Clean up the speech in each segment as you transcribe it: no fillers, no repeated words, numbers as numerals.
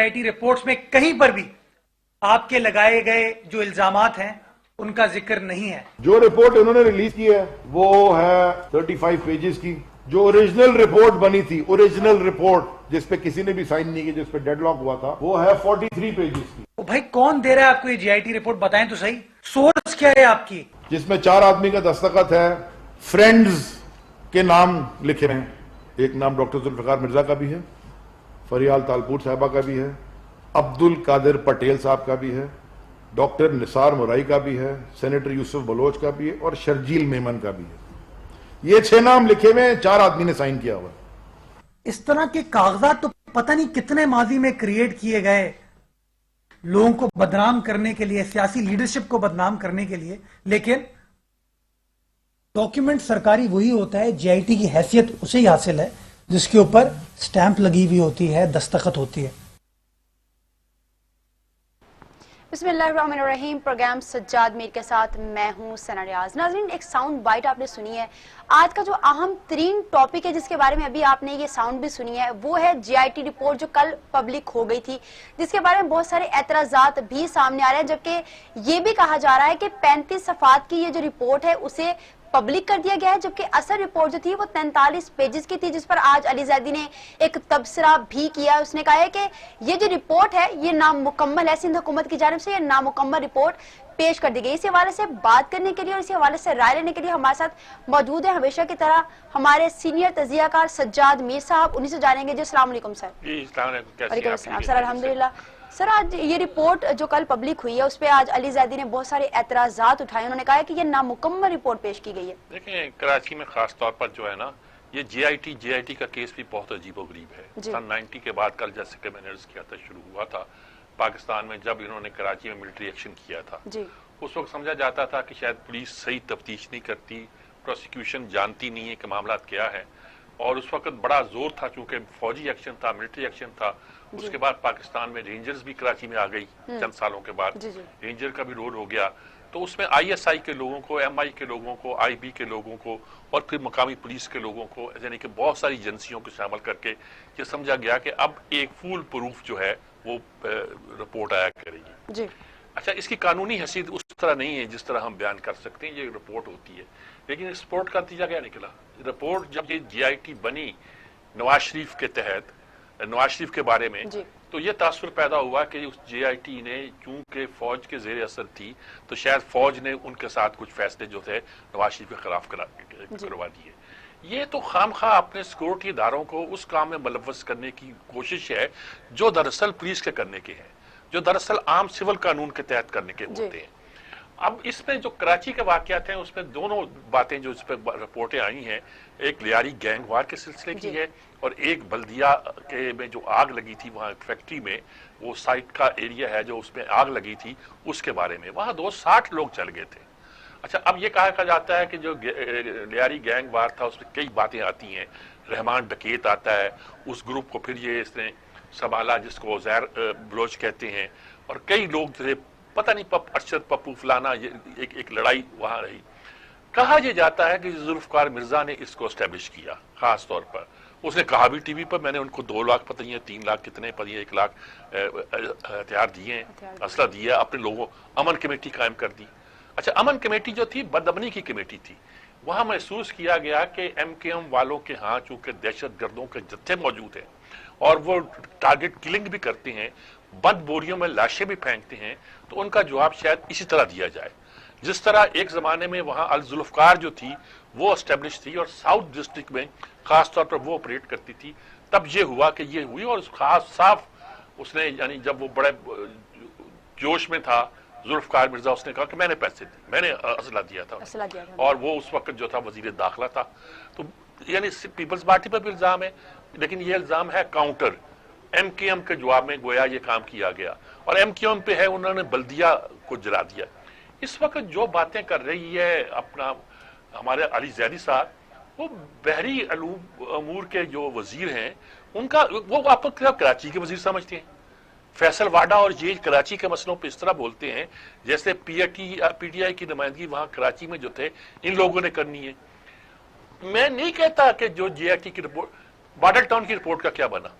GIT reports में कहीं पर भी आपके लगाए गए जो इल्जामात हैं उनका जिक्र नहीं है। जो रिपोर्ट इन्होंने रिलीज की है वो है 35 पेजेस की। जो ओरिजिनल रिपोर्ट बनी थी, ओरिजिनल रिपोर्ट जिसपे किसी ने भी साइन नहीं किया, जिसपे डेडलॉक हुआ था, वो है 43 पेजेस की। तो भाई कौन दे रहा है आपको ये जीआईटी रिपोर्ट, बताएं तो सही, सोर्स क्या है आपकी? जिसमें 4 आदमी का दस्तखत है, फ्रेंड्स के नाम लिखे हैं। एक नाम डॉक्टर जुल्फिकार मिर्जा का भी है, फरियाल तालपुर साहबा का भी है, अब्दुल कादिर पटेल साहब का भी है, डॉक्टर निसार मुराई का भी है, सेनेटर यूसुफ बलोच का भी है और शर्जील मेमन का भी है। ये 6 नाम लिखे हुए, 4 आदमी ने साइन किया हुआ। इस तरह के कागजात तो पता नहीं कितने माजी में क्रिएट किए गए लोगों को बदनाम करने के लिए, सियासी लीडरशिप को बदनाम करने के लिए, लेकिन डॉक्यूमेंट सरकारी वही होता है, जीआईटी की हैसियत उसे ही हासिल है जिसके ऊपर स्टैंप लगी हुई होती है, दस्तखत होती है। बिस्मिल्लाहिर्रहमानिर्रहीम। प्रोग्राम सज्जाद मीर के साथ मैं हूं सना रियाज। नाज़रीन, एक साउंड बाइट आपने सुनी है। आज का जो अहम तरीन टॉपिक है जिसके बारे में अभी आपने ये साउंड भी सुनी है, वो है जीआईटी रिपोर्ट जो कल पब्लिक हो गई थी, जिसके बारे में बहुत सारे एतराजात भी सामने आ रहे हैं, जबकि ये भी कहा जा रहा है कि 35 सफ़ात की ये जो रिपोर्ट है उसे पब्लिक कर दिया गया है, जबकि असल रिपोर्ट जो थी वो 43 पेजेस की थी, जिस पर आज अली जैदी ने एक तबसरा भी किया। उसने कहा है कि ये जो रिपोर्ट है ये नामुकम्मल है, सिंध हुकूमत की जानिब से ये नामुकम्मल रिपोर्ट पेश कर दी गई। इस हवाले से बात करने के लिए और इस हवाले से राय लेने के लिए हमारे साथ मौजूद है हमेशा की तरह हमारे सीनियर तजियाकार सज्जाद मीर साहब। उन्हीं से जानेंगे। जी अस्सलाम वालेकुम सर। वालेकुम अस्सलाम सर, अल्हम्दुलिल्लाह। सर, आज ये रिपोर्ट जो कल पब्लिक हुई है उस पर आज अली जैदी ने बहुत सारे एतराजात उठाए। उन्होंने कहा है कि ये नामुकम्मल रिपोर्ट पेश की गई है। देखें, कराची में खास तौर पर जो है ना, ये जीआईटी का केस भी बहुत अजीबोगरीब है। सन 90 के बाद कल जैसे कि मैंने अर्ज किया था शुरू हुआ था पाकिस्तान में, जब इन्होंने कराची में मिलिट्री एक्शन किया था उस वक्त समझा जाता था कि शायद पुलिस सही तफ्तीश नहीं करती, प्रोसिक्यूशन जानती नहीं है कि मामला क्या है। और उस वक्त बड़ा जोर था, चूंकि फौजी एक्शन था, मिलिट्री एक्शन था। उसके बाद पाकिस्तान में रेंजर्स भी कराची में आ गई चंद सालों के बाद, रेंजर का भी रोल हो गया। तो उसमें आईएसआई के लोगों को, एमआई के लोगों को, आईबी के लोगों को और फिर मकामी पुलिस के लोगों को, यानी कि बहुत सारी एजेंसियों को शामिल करके ये समझा गया कि अब एक फुल प्रूफ जो है वो रिपोर्ट आया करेगी। अच्छा, इसकी कानूनी हैसियत उस तरह नहीं है जिस तरह हम बयान कर सकते हैं, ये रिपोर्ट होती है। लेकिन इस रिपोर्ट का नतीजा क्या निकला? रिपोर्ट जब ये जीआईटी बनी नवाज शरीफ के तहत, नवाज शरीफ के बारे में, तो ये तासुर पैदा हुआ कि उस जीआईटी ने चूंकि फौज के जेर असर थी तो शायद फौज ने उनके साथ कुछ फैसले जो थे नवाज शरीफ के खिलाफ करवा दिए। ये तो खामखा अपने सिक्योरिटी इदारों को उस काम में मुलव्वस करने की कोशिश है जो दरअसल पुलिस के करने के हैं, जो दरअसल आम सिविल कानून के तहत करने के होते हैं। अब इसमें जो कराची के वाकयात हैं उसमें दोनों बातें जो इस पर रिपोर्टें आई हैं, एक लियारी गैंग वार के सिलसिले की है और एक बल्दिया के में जो आग लगी थी वहाँ फैक्ट्री में, वो साइट का एरिया है जो उसमें आग लगी थी उसके बारे में। वहाँ 260 लोग चल गए थे। अच्छा, अब ये कहा जाता है कि जो लियारी गैंग वार था उसमें कई बातें आती हैं। रहमान डकैत आता है, उस ग्रुप को फिर ये इसने संभाला जिसको जैर बलोच कहते हैं, और कई लोग थे, पता नहीं अरशद पप्पू फलाना, ये एक लड़ाई वहां रही। कहा यह जाता है कि जुल्फकार मिर्जा ने इसको एस्टेब्लिश किया। खास तौर पर उसने कहा भी टीवी पर, मैंने उनको 2 लाख पता नहीं है 3 लाख कितने पता नहीं 1 लाख हथियार दिए, असला दिया, अपने लोगों अमन कमेटी कायम कर दी। अच्छा, अमन कमेटी जो थी बदअमनी की कमेटी थी। वहां महसूस किया गया कि एमकेएम वालों के यहाँ चूंकि दहशत गर्दों के जत्थे मौजूद हैं और वो टारगेट किलिंग भी करते हैं, बंद बोरियों में लाशें भी फेंकते हैं, तो उनका जवाब शायद इसी तरह दिया जाए जिस तरह एक जमाने में वहां अल जुल्फकार जो थी वो एस्टेब्लिश थी और साउथ डिस्ट्रिक्ट में खास तौर पर वो ऑपरेट करती थी। तब ये हुआ कि ये हुई और खास साफ उसने, यानी जब वो बड़े जोश में था जुल्फकार मिर्जा, उसने कहा कि मैंने पैसे दिए, मैंने असला दिया था और वो उस वक्त जो था वजीर दाखिला था। तो यानी पीपल्स पार्टी पर भी इल्जाम है, लेकिन ये इल्जाम है काउंटर एमकेएम के जवाब में गोया ये काम किया गया और एमकेएम पे है उन्होंने बल्दिया को जला दिया। इस वक्त जो बातें कर रही है अपना हमारे अली जैदी साहब, वो बहरी अमूर के जो वजीर हैं उनका, वो आप कराची के वजीर समझते हैं। फैसल वाडा और ये कराची के मसलों पे इस तरह बोलते हैं जैसे पीटीआई की नुमाइंदगी वहां कराची में जो थे इन लोगों ने करनी है। मैं नहीं कहता कि जो जीआईटी की रिपोर्ट, मॉडल टाउन की रिपोर्ट का क्या बना,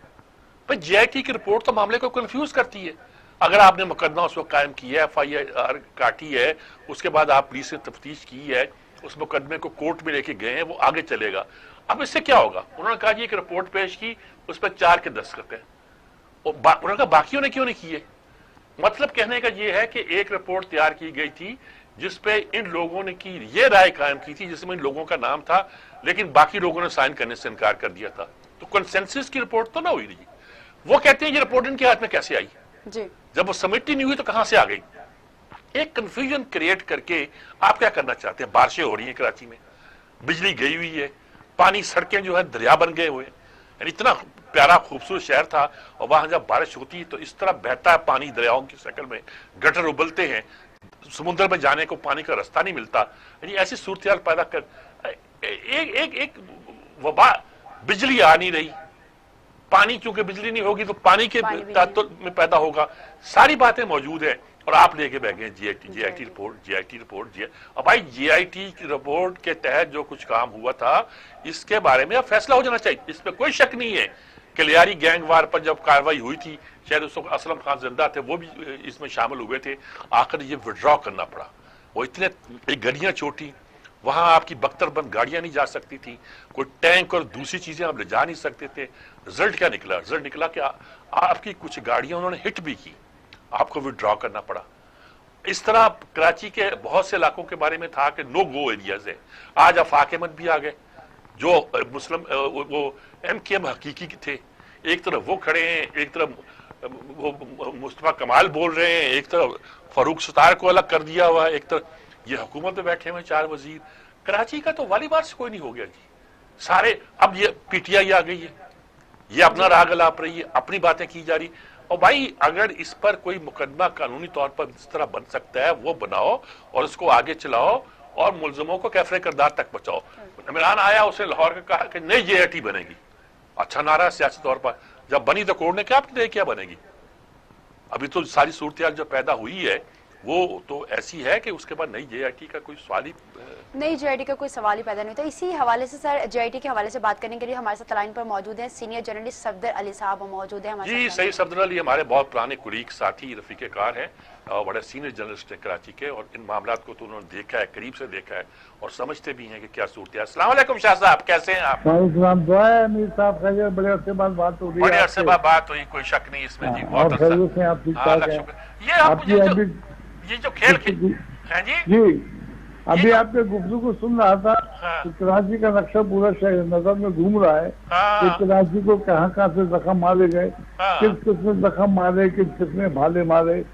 भाई जीआईटी की रिपोर्ट तो मामले को कंफ्यूज करती है। अगर आपने मुकदमा उस वक्त कायम किया है, FIR काटी है, उसके बाद आप पुलिस ने तफ्तीश की है, उस मुकदमे को कोर्ट में लेके गए हैं, वो आगे चलेगा। अब इससे क्या होगा? उन्होंने कहा जी एक रिपोर्ट पेश की, उस पर 4 के दस्तखत हैं, और उन्होंने कहा बाकियों ने क्यों नहीं किए? मतलब कहने का ये है कि एक रिपोर्ट तैयार की गई थी जिसपे इन लोगों ने की ये राय कायम की थी जिसमें इन लोगों का नाम था, लेकिन बाकी लोगों ने साइन करने से इनकार कर दिया था। तो कंसेंसस की रिपोर्ट तो ना हुई रही। वो कहते हैं ये रिपोर्ट इनके हाथ में कैसे आई जी। जब वो सबमिट ही नहीं हुई तो कहां से आ गई? एक कंफ्यूजन क्रिएट करके आप क्या करना चाहते हैं? बारिशें हो रही हैं कराची में, बिजली गई हुई है, पानी, सड़कें जो है दरिया बन गए हुए, यानी इतना प्यारा खूबसूरत शहर था, और वहां जब बारिश होती है तो इस तरह बहता है पानी दरियाओं की शक्ल में, गटर उबलते हैं, समुद्र में जाने को पानी का रास्ता नहीं मिलता। यानी ऐसी सूरत पैदा कर एक वबा, बिजली आ नहीं रही, पानी, चूंकि बिजली नहीं होगी तो पानी के तात्तुल में पैदा होगा। सारी बातें मौजूद है और आप लेके बैठ गए जीआईटी रिपोर्ट। अब भाई जीआईटी की रिपोर्ट के तहत जो कुछ काम हुआ था इसके बारे में अब फैसला हो जाना चाहिए, इसमें कोई शक नहीं है। कलियारी गैंग वार पर जब कार्रवाई हुई थी, शायद उस वक्त असलम खान जिंदा थे, वो भी इसमें शामिल हुए थे, आखिर ये विड्रॉ करना पड़ा। वो इतने गलियां छोटी, वहां आपकी बख्तरबंद गाड़ियां नहीं जा सकती थी, कोई टैंक और दूसरी चीजें आप ले जा नहीं सकते थे। रिजल्ट क्या निकला? रिजल्ट निकला कि आपकी कुछ गाड़ियां उन्होंने हिट भी की, आपको विड्रॉ करना पड़ा। इस तरह कराची के बहुत से इलाकों के बारे में था कि नो गो एरियाज है। आज आफाक अहमद भी आ गए जो मुस्लिम वो MKM हकीकी थे, एक तरफ वो खड़े हैं, एक तरफ वो मुस्तफा कमाल बोल रहे हैं, एक तरफ फारूक सतार को अलग कर दिया हुआ है, एक तरफ ये हुकूमत में बैठे हुए 4 वजीर। कराची का तो वालीबार से कोई नहीं हो गया जी, सारे। अब ये PTI आ गई है, ये अपना राग अलाप रही है, अपनी बातें की जा रही। और भाई अगर इस पर कोई मुकदमा कानूनी तौर पर इस तरह बन सकता है वो बनाओ और उसको आगे चलाओ और मुलजमों को कैफरे किरदार तक बचाओ। इमरान आया, उसने लाहौर का कहा कि नई JIT बनेगी, अच्छा नारा सियासी तौर पर, जब बनी तो कोर्ट ने क्या बनेगी? अभी तो सारी सूरत जो पैदा हुई है वो तो ऐसी है कि उसके बाद नई JIT का कोई सवाल ही पैदा नहीं होता। इसी हवाले से सर JIT के हवाले से बात करने के लिए हमारे साथ लाइन पर मौजूद हैं सीनियर जर्नलिस्ट सफदर अली साहब मौजूद हैं हमारे जी। सही, सफदर अली हमारे बहुत पुराने कुलीग, साथी, रफीके कार हैं और बड़े सीनियर जर्नलिस्ट हैं कराची के, और इन मामलात को तो उन्होंने देखा है, करीब से देखा है और समझते भी हैं कि क्या सूरत है। अस्सलाम वालेकुम शाह साहब, कैसे हैं आप? बड़े अरसे बाद बात हो रही है, बड़े अरसे बाद बात हुई, कोई शक नहीं इसमें जी। बहुत ये जो खेल हैं जी अभी आपके गुफ्तगू को सुन रहा था कि कराची का नक्शा पूरा शहर नजर में घूम रहा है कि कराची को कहाँ कहाँ से जख्म मारे गए, किस किसने जख्म मारे, किस किसने भाले मारे,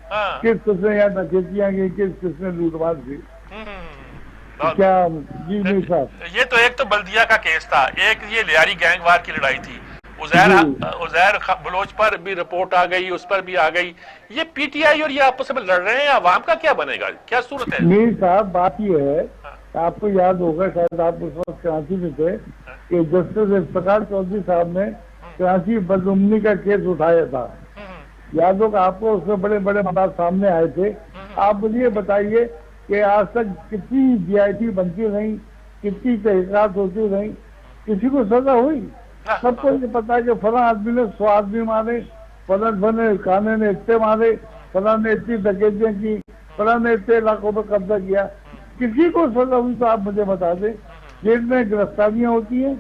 किस किसने यहाँ डकैतियां की, किस किसने लूटमार की। क्या जी नहीं साहब, ये तो एक तो बल्दिया का केस था, एक ये लियारी गैंगवार की लड़ाई थी, उजैर बलोच पर भी रिपोर्ट आ गई, उस पर भी आ गई। ये PTI और ये आपस में लड़ रहे हैं, अवाम का क्या बनेगा, क्या सूरत है? नहीं साहब, बात ये है, आपको याद होगा, शायद आप उस वक्त कराची में थे, कि जस्टिस इफ्तिखार चौधरी साहब ने कराची बदअमनी का केस उठाया था। याद होगा आपको, उसमें बड़े बड़े मामला सामने आए थे। आप मुझे बताइए कि आज तक कितनी JIT बनती रही, कितनी तहकीकात होती रही, किसी को सजा हुई? सबको ये पता है कि फला आदमी ने 100 आदमी मारे, फला खाने ने इतने मारे, फला ने इतनी डकैतियां की, फला ने इतने इलाकों पर कब्जा किया, किसी को सजा हुई तो आप मुझे बता दें। जेल में गिरफ्तारियां होती हैं,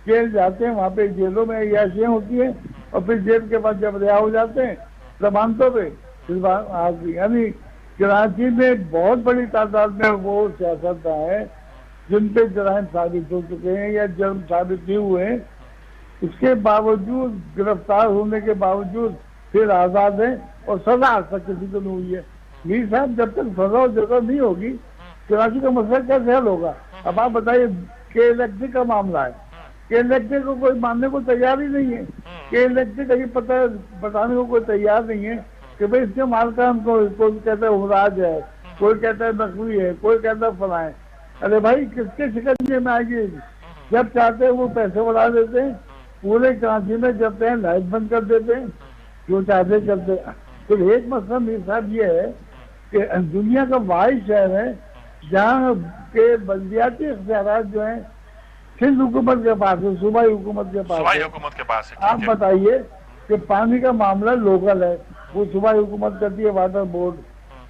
जेल जाते हैं, वहाँ पे जेलों में अयाशियां होती है, और फिर जेल के बाद जब रिहा हो जाते हैं जमानतों पे, फिर यानी कराची में बहुत बड़ी तादाद में वो सियासतदान है जिन पे जराइम साबित हो चुके हैं या जुर्म साबित नहीं हुए हैं, उसके बावजूद, गिरफ्तार होने के बावजूद फिर आजाद है और सजा आज तक किसी को नहीं हुई है। मीर साहब, जब तक सजा और जगह नहीं होगी कराची का मसला कैसे हल होगा? अब आप बताइए, के इलेक्ट्रिक का मामला है, के इलेक्ट्रिक को कोई मानने को तैयार ही नहीं है, के इलेक्ट्रिक का ये बताने को कोई तैयार नहीं है कि भाई इसके मालकान को, कोई कहता है उमराज है, कोई कहता है नकवी है, कोई कहता है फला है। अरे भाई, किसके शिकंजे में आएगी? जब चाहते हैं वो पैसे बढ़ा देते हैं, पूरे कराची में जब चाहे लाइट बंद कर देते हैं, जो चाहते करते हैं। तो एक मसला मीर साहब ये है कि दुनिया का वाहिद शहर है जहाँ के बल्दियाती इख्तियारात जो है सिंध हुकूमत के पास है, सूबाई हुकूमत के पास है। आप बताइए कि पानी का मामला लोकल है, वो सूबाई हुकूमत करती है, वाटर बोर्ड।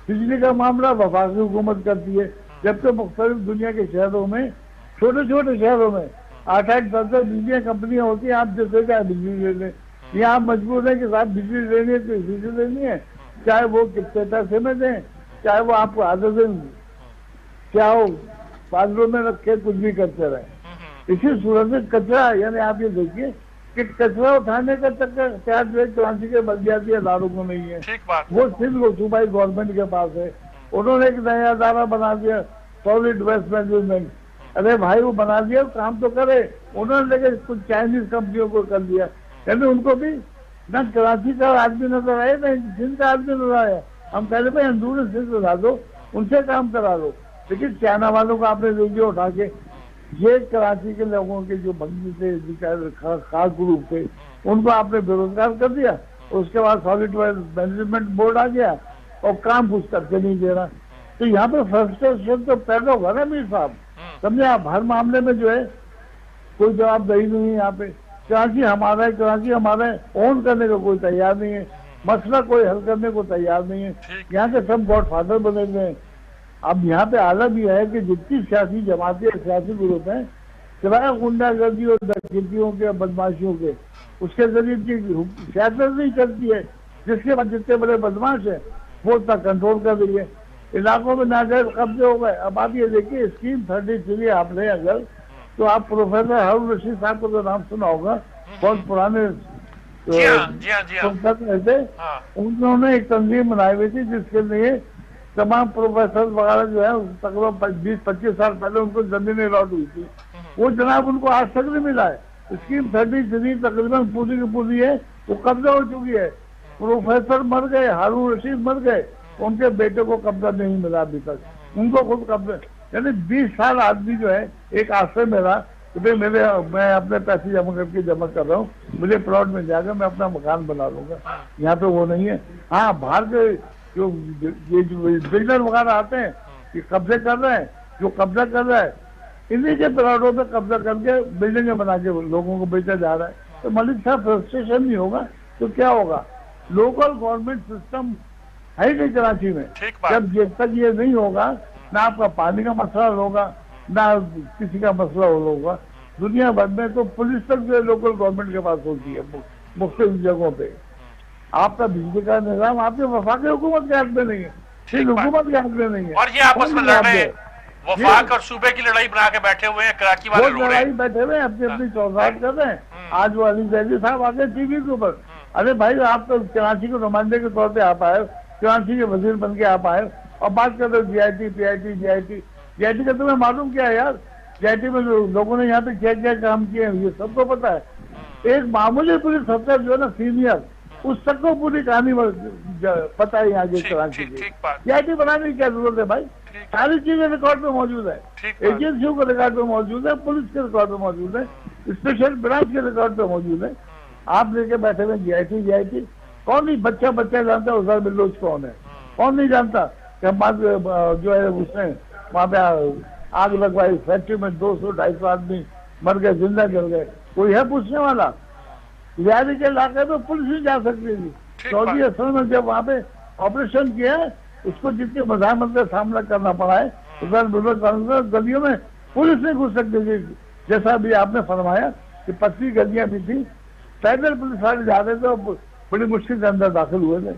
बिजली का मामला वफाकी हुकूमत करती है, जबकि मुख्तलिफ दुनिया के शहरों में, छोटे छोटे शहरों में 8-8 10-10 बिजली कंपनियां होती हैं। आप जैसे क्या बिजली ले लें, यहाँ आप मजबूर है कि साहब बिजली लेनी है तो इसी से लेनी है, चाहे वो कितने पैसे में दें, चाहे वो आपको आधे दिन क्या हो बादलों में रखे कुछ भी करते रहे। इसी सूरत में कचरा, यानी आप ये देखिए कि कचरा उठाने का चक्कर क्या कराची के बल्दियाती अदारों को नहीं है, ठीक बात। वो सिर्फ सूबाई गवर्नमेंट के पास है। उन्होंने एक नया अदारा बना दिया, सॉलिड वेस्ट मैनेजमेंट। अरे भाई वो बना दिया, काम तो करे। उन्होंने लेकर कुछ चाइनीज कंपनियों को कर दिया, यानी उनको भी न कराची का आदमी नजर आए न सिंध का आदमी नजर आया। हम कहते भाई अंदरूनी सिंध बना दो, उनसे काम करा लो, लेकिन चाइना वालों को आपने वीडियो उठा के ये कराची के लोगों के जो बंदी थे, खास ग्रुप थे, उनको आपने बेरोजगार कर दिया। उसके बाद सॉलिड वेस्ट मैनेजमेंट बोर्ड आ गया और काम कुछ करके नहीं दे रहा। तो यहाँ पे फ्रस्ट्रेशन तो पैदा होगा ना मीर साहब, समझे आप। हर मामले में जो है कोई जवाबदेही नहीं है यहाँ पे। कराची हमारा है, कराची हमारा है, ओन करने को कोई तैयार नहीं है, मसला कोई हल करने को तैयार नहीं है। यहाँ के सब गॉडफादर बने हुए हैं। अब यहाँ पे आलम यह है कि जितनी सियासी जमातें, सियासी ग्रुप हैं, सिवाय गुंडागर्दी और डकैतियों के, बदमाशियों के, उसके जरिए की सियासत नहीं चलती है। जिसके बाद जितने बड़े बदमाश है वो उतना कंट्रोल कर रही है। इलाकों में नाजायज कब्जे हो गए। अब आप ये देखिए स्कीम 33 आपने अगर, तो आप प्रोफेसर हारून रशीद साहब को तो नाम सुना होगा, बहुत पुराने प्रोफेसर थे। उन्होंने एक तंजीम बनाई हुई थी जिसके लिए तमाम प्रोफेसर वगैरह जो है तकरीबन 20-25 साल पहले उनको जमीन अलॉट हुई थी। वो जनाब उनको आज तक नहीं मिला है। स्कीम 33 तकरीबन पूरी की पूरी है, वो कब्जा हो चुकी है। प्रोफेसर मर गए, हारून रशीद मर गए, उनके बेटे को कब्जा नहीं मिला अभी तक, उनको खुद कब्जा। यानी 20 साल आदमी जो है एक आश्रय में रहा कि भाई मैं अपने पैसे जमा कर रहा हूँ, मुझे प्लॉट में जाकर मैं अपना मकान बना लूंगा। यहाँ पे वो नहीं है। हाँ, बाहर के जो ये जो बिल्डर वगैरह आते हैं ये कब्जे कर रहे हैं, जो कब्जा कर रहा है इन्हीं के प्लॉटों पे कब्जा करके बिल्डिंगें बना के लोगों को बेचा जा रहा है। तो मलिक साहब फ्रस्ट्रेशन नहीं होगा तो क्या होगा? लोकल गवर्नमेंट सिस्टम है ही नहीं कराची में। जब तक ये नहीं होगा, ना आपका पानी का मसला होगा, ना किसी का मसला होगा। दुनिया भर में तो पुलिस तक जो लोकल गवर्नमेंट के पास होती है मुख्तलिफ जगहों पे। आपका बिजली का निजाम आपके वफाक हुकूमत के हाथ में नहीं है, सिर्फ हुकूमत के हाथ में नहीं है। और ये आपस में लड़ रहे हैं, वफाक और सूबे की लड़ाई बना के बैठे हुए हैं, कराची वाले रो रहे हैं, बैठे हुए हैं, अपनी चौधार कर रहे हैं। आज वो अली जैदी साहब आगे टीवी के ऊपर, अरे भाई आप तो कराची के नुमाइंदे के तौर पे आप आए, कराची के वजीर बन के आप आए और बात कर रहे हो GIT, PIT, GIT का तुम्हें मालूम क्या है यार? GIT में लोगों ने यहाँ पे क्या क्या काम किए हैं ये सबको पता है। एक मामूली पुलिस अफसर जो है ना सीनियर, उस तक को पूरी कहानी पता है यहाँ के कराची की। GIT बनाने की क्या जरूरत है भाई? सारी चीजें रिकॉर्ड में मौजूद है, एजेंसियों के रिकॉर्ड में मौजूद है, पुलिस के रिकॉर्ड में मौजूद है, स्पेशल ब्रांच के रिकॉर्ड में मौजूद है। आप लेके बैठे हुए GIT कौन नहीं, बच्चा जानता है उधर बिल्लोज कौन है, कौन नहीं जानता कि जो है उसने वहां पे आग लगवाई फैक्ट्री में, 200-250 आदमी मर गए, जिंदा जल गए, कोई है पूछने वाला? रियादी के इलाके में पुलिस नहीं जा सकती थी। सऊदी अरब में जब वहां पे ऑपरेशन किया उसको जितनी मजामत का सामना करना पड़ा है, उधर गलियों में पुलिस नहीं घुस सकती थी। जैसा भी आपने फरमाया कि 25 गलियां भी थी, पैदल पुलिस वाले जा रहे थे और बड़ी मुश्किल से अंदर दाखिल हुए थे।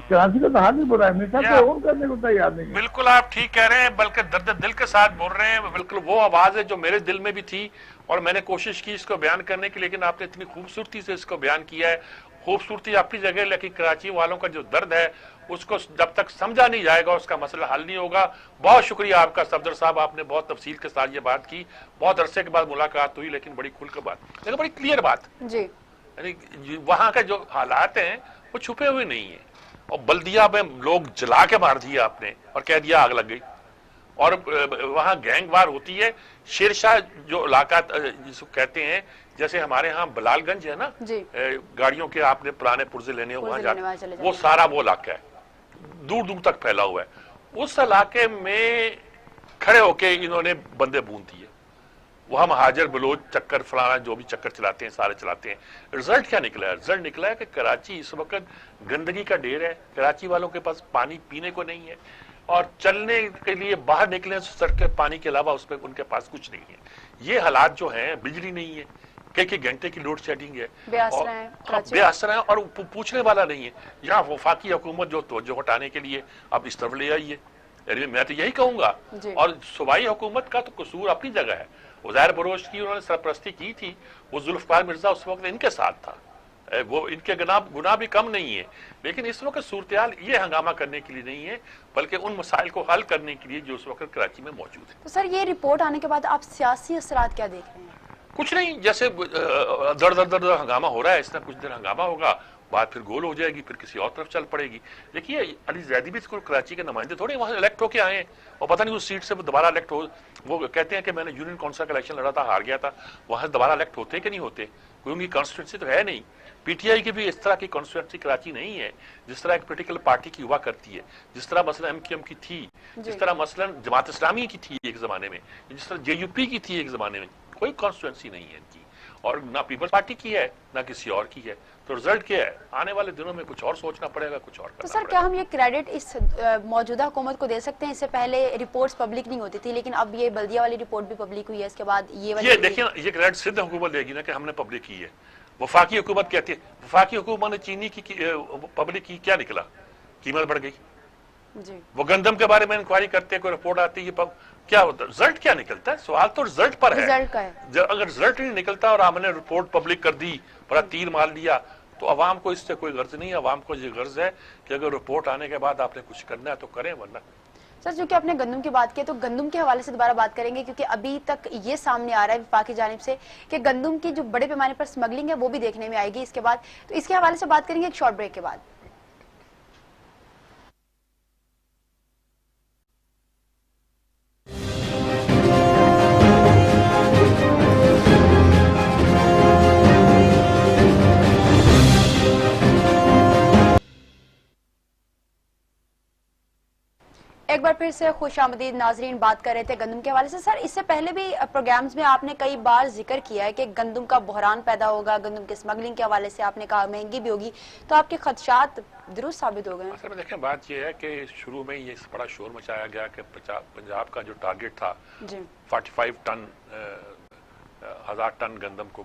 कराची का तो हाल ही बुरा है, हमेशा तो ओन करने को तैयार नहीं है। बिल्कुल आप ठीक कह रहे हैं, बल्कि दर्द दिल के साथ बोल रहे हैं। बिल्कुल वो आवाज है जो मेरे दिल में भी थी और मैंने कोशिश की इसको बयान करने की, लेकिन आपने इतनी खूबसूरती से इसको बयान किया है। खूबसूरती अपनी जगह, लेकिन कराची वालों का जो दर्द है उसको जब तक समझा नहीं जाएगा उसका मसला हल नहीं होगा। बहुत शुक्रिया आपका सफदर साहब, आपने बहुत तफसील के साथ ये बात की। बहुत अरसे के बाद मुलाकात हुई, लेकिन बड़ी खुलकर बात, लेकिन बड़ी क्लियर बात जी। यानी वहां का जो हालात हैं वो छुपे हुए नहीं है। और बल्दिया में लोग जला के मार दिया आपने और कह दिया आग लग गई, और वहां गैंगवार होती है। शेरशाह जो इलाका जिसको कहते हैं, जैसे हमारे यहाँ बलालगंज है ना, गाड़ियों के आपने पुराने पुर्जे लेने वहां जाते, वो सारा वो इलाका है, दूर दूर तक फैला हुआ है। उस इलाके में खड़े होके इन्होंने बंदे बूंद दिए वो हम हाजिर बलोच चक्कर फलाना जो भी चक्कर चलाते हैं सारे चलाते हैं। रिजल्ट क्या निकला है? रिजल्ट निकला है कि कराची इस वक्त गंदगी का ढेर है, कराची वालों के पास पानी पीने को नहीं है, और चलने के लिए बाहर निकले तो सड़क पानी के अलावा उसमें उनके पास कुछ नहीं है। ये हालात जो हैं, बिजली नहीं है, कई घंटे की लोड शेडिंग है, बेआसरा है और पूछने वाला नहीं है। यहाँ वफाकी हुकूमत जो तवज्जो हटाने के लिए अब इस तरफ ले आई है, मैं तो यही कहूंगा। और सूबाई हुकूमत का तो कसूर अपनी जगह है। उज़ैर बलोच की उन्होंने सरपरस्ती की थी, वो जुल्फ़िकार मिर्जा उस वक्त इनके साथ था, वो इनके गुनाह भी कम नहीं है, लेकिन इस वक्त सूरत-ए-हाल ये हंगामा करने के लिए नहीं है, बल्कि उन मसाइल को हल करने के लिए जो उस वक्त कराची में मौजूद है। तो सर, ये रिपोर्ट आने के बाद आप सियासी असरात क्या देख रहे हैं? कुछ नहीं, जैसे दर दर दर हंगामा हो रहा है, इसमें कुछ देर हंगामा होगा, बात फिर गोल हो जाएगी, फिर किसी और तरफ चल पड़ेगी। देखिए, अली जैदी भी कराची के नुमाइंदे थोड़े वहां इलेक्ट होके आए हैं, और पता नहीं उस सीट से दोबारा इलेक्ट हो। वो कहते हैं कि मैंने यूनियन काउंसिल का इलेक्शन लड़ा था, हार गया था, वहां से दोबारा इलेक्ट होते कि नहीं होते? कोई उनकी कॉन्स्टिट्यूंसी तो है नहीं। पीटीआई की भी इस तरह की कॉन्स्टिट्यूंसी कराची नहीं है जिस तरह एक पोलिटिकल पार्टी की हुआ करती है, जिस तरह मसलन एमक्यूएम की थी, जिस तरह मसलन जमात इस्लामी की थी एक जमाने में, जिस तरह जेयूपी की थी एक जमाने में। कोई कॉन्स्टिट्यूंसी नहीं है इनकी, और ना पीपल्स पार्टी की है ना किसी और की है। तो रिजल्ट क्या है? आने वाले दिनों में कुछ और सोचना पड़ेगा, कुछ और करना तो सर, क्या हम ये क्रेडिट इस मौजूदा हुकूमत को दे सकते हैं? इससे पहले रिपोर्ट्स पब्लिक नहीं होती थी, लेकिन अब ये बल्दिया वाली रिपोर्ट भी पब्लिक हुई है, इसके बाद ये देखिए ना, ये क्रेडिट सिद्ध हुकूमत देगी ना कि हमने पब्लिक की है। वफाकी हुकूमत कहती है, वफाकी हुकूमत ने चीनी की पब्लिक की, क्या निकला? कीमत बढ़ गई जी। वो गंदम के बारे में इंक्वायरी करते हैं, कोई रिपोर्ट आती है, क्या होता है? रिजल्ट क्या निकलता है? सवाल तो रिजल्ट पर है। रिजल्ट का है। अगर रिजल्ट नहीं निकलता और हमने रिपोर्ट पब्लिक कर दी, बड़ा तीर मार लिया, तो अवाम को इससे कोई गर्ज नहीं है। अवाम को ये गर्ज है कि अगर रिपोर्ट आने के बाद आपने कुछ करना है तो करें, वरना। सर, जो कि आपने गंदम की बात की, तो गंदम के हवाले से दोबारा बात करेंगे, क्योंकि अभी तक ये सामने आ रहा है विफाक की जानिब से कि गंदम की जो बड़े पैमाने पर स्मगलिंग है वो भी देखने में आएगी इसके बाद। तो इसके हवाले से बात करेंगे एक शॉर्ट ब्रेक के बाद। एक बार फिर से खुशामदीद नाजरीन, बात कर रहे थे गंदम के हवाले से। सर, इससे पहले भी प्रोग्राम्स में आपने कई बार जिक्र किया है कि गंदम का बहरान पैदा होगा, गंदम की स्मगलिंग के हवाले से आपने कहा महंगी भी होगी, तो आपके खदशात दुरुस्त साबित हो गए? असल में देखें, बात यह है कि शुरू में ये बड़ा शोर मचाया गया कि पंजाब का जो टारगेट था 45 टन 1000 टन गंदम को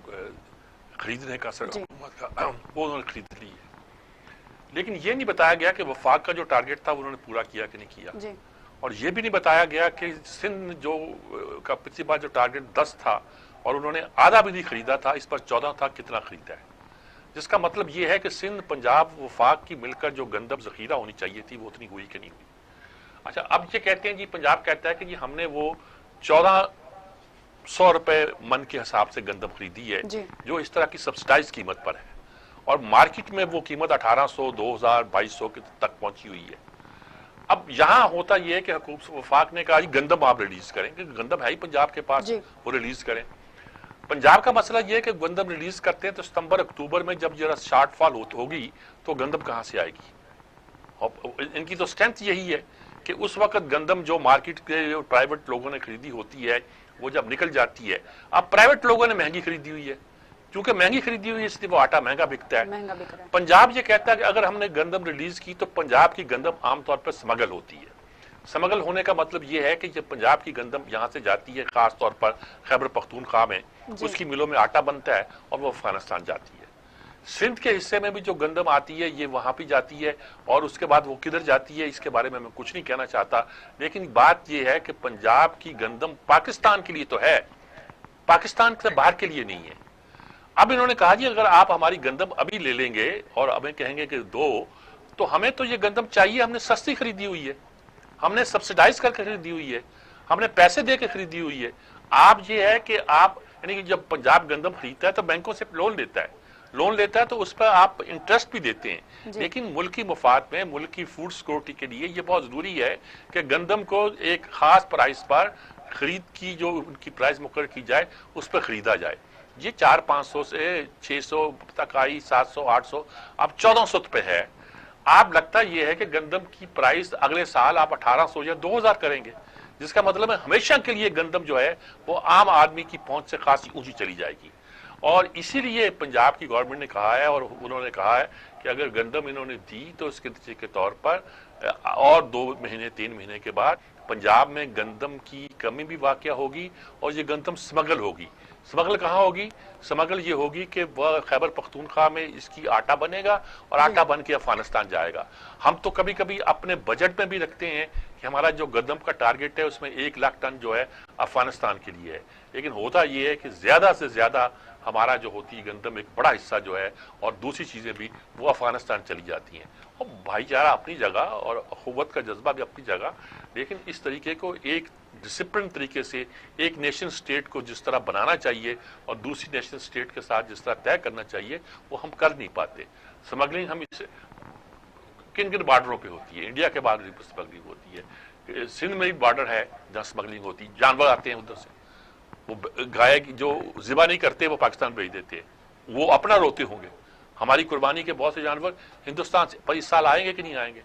खरीदने का, सर हुकूमत का, वो उन्होंने खरीद ली है। लेकिन ये नहीं बताया गया कि वफाक का जो टारगेट था उन्होंने पूरा किया कि नहीं किया जी। और ये भी नहीं बताया गया कि सिंध जो का पिछली बार जो टारगेट 10 था और उन्होंने आधा भी नहीं खरीदा था, इस पर 14 था, कितना खरीदा है? जिसका मतलब ये है कि सिंध, पंजाब, वफाक की मिलकर जो गंदम जखीरा होनी चाहिए थी वो उतनी हुई कि नहीं हुई। अच्छा, अब ये कहते हैं जी, पंजाब कहता है कि जी हमने वो 1400 रुपए मन के हिसाब से गंदम खरीदी है, जो इस तरह की सब्सिडाइज कीमत पर है, और मार्केट में वो कीमत 1800, 2000, 2200 तक पहुंची हुई है। अब यहां होता यह है कि हुकूमत वफाक ने कहा गंदम आप रिलीज करें, क्योंकि गंदम है ही पंजाब के पास, वो रिलीज करें। पंजाब का मसला यह है कि गंदम रिलीज करते हैं तो सितंबर अक्टूबर में जब जरा शॉर्टफॉल होगी तो गंदम कहां से आएगी? और इनकी तो स्ट्रेंथ यही है कि उस वक्त गंदम जो मार्केट के प्राइवेट लोगों ने खरीदी होती है वो जब निकल जाती है। अब प्राइवेट लोगों ने महंगी खरीदी हुई है, क्योंकि महंगी खरीदी हुई है इसलिए वो आटा महंगा बिकता है। पंजाब ये कहता है कि अगर हमने गंदम रिलीज की तो पंजाब की गंदम आमतौर पर स्मगल होती है। स्मगल होने का मतलब ये है कि जब पंजाब की गंदम यहाँ से जाती है, खास तौर पर खैबर पख्तूनख्वा में, उसकी मिलों में आटा बनता है और वो अफगानिस्तान जाती है। सिंध के हिस्से में भी जो गंदम आती है ये वहां भी जाती है, और उसके बाद वो किधर जाती है इसके बारे में मैं कुछ नहीं कहना चाहता। लेकिन बात यह है कि पंजाब की गंदम पाकिस्तान के लिए तो है, पाकिस्तान से बाहर के लिए नहीं है। अब इन्होंने कहा जी अगर आप हमारी गंदम अभी ले लेंगे और हमें कहेंगे कि दो, तो हमें तो ये गंदम चाहिए, हमने सस्ती खरीदी हुई है, हमने सब्सिडाइज करके खरीदी हुई है, हमने पैसे दे के खरीदी हुई है। आप ये है कि आप, यानी कि जब पंजाब गंदम खरीदता है तो बैंकों से लोन लेता है, लोन लेता है तो उस पर आप इंटरेस्ट भी देते हैं। लेकिन मुल्क की मुफाद में, मुल्क की फूड सिक्योरिटी के लिए ये बहुत जरूरी है कि गंदम को एक खास प्राइस पर खरीद की, जो उनकी प्राइस मुकर्रर की जाए उस पर खरीदा जाए। ये 400-500 से 600 तक आई, 700, 800, अब 1400 पे है। आप लगता ये है कि गंदम की प्राइस अगले साल आप 1800 या 2000 करेंगे, जिसका मतलब है हमेशा के लिए गंदम जो है वो आम आदमी की पहुंच से खासी ऊंची चली जाएगी। और इसीलिए पंजाब की गवर्नमेंट ने कहा है और उन्होंने कहा है कि अगर गंदम इन्होंने दी तो इसके नतीजे के तौर पर और 2 महीने 3 महीने के बाद पंजाब में गंदम की कमी भी वाकया होगी और ये गंदम स्मगल होगी। स्मगल कहाँ होगी? स्मगल ये होगी कि वह खैबर पख्तूनख्वा में इसकी आटा बनेगा और आटा बन के अफगानिस्तान जाएगा। हम तो कभी कभी अपने बजट में भी रखते हैं कि हमारा जो गंदम का टारगेट है उसमें 1 लाख टन जो है अफगानिस्तान के लिए है, लेकिन होता यह है कि ज्यादा से ज्यादा हमारा जो होती है गंदम एक बड़ा हिस्सा जो है और दूसरी चीजें भी वो अफगानिस्तान चली जाती हैं। और भाईचारा अपनी जगह और अखुवत का जज्बा भी अपनी जगह, लेकिन इस तरीके को एक डिसिप्लिन तरीके से एक नेशन स्टेट को जिस तरह बनाना चाहिए और दूसरी नेशन स्टेट के साथ जिस तरह तय करना चाहिए वो हम कर नहीं पाते। स्मगलिंग हम इसे किन किन बॉर्डरों पे होती है? इंडिया के बॉर्डर पर स्मगलिंग होती है, सिंध में भी बॉर्डर है जहां स्मगलिंग होती है, जानवर आते हैं उधर से, वो गाय की जो जिबा नहीं करते वो पाकिस्तान भेज देते हैं, वो अपना रोते होंगे। हमारी कुर्बानी के बहुत से जानवर हिंदुस्तान से पर इस साल आएंगे कि नहीं आएंगे,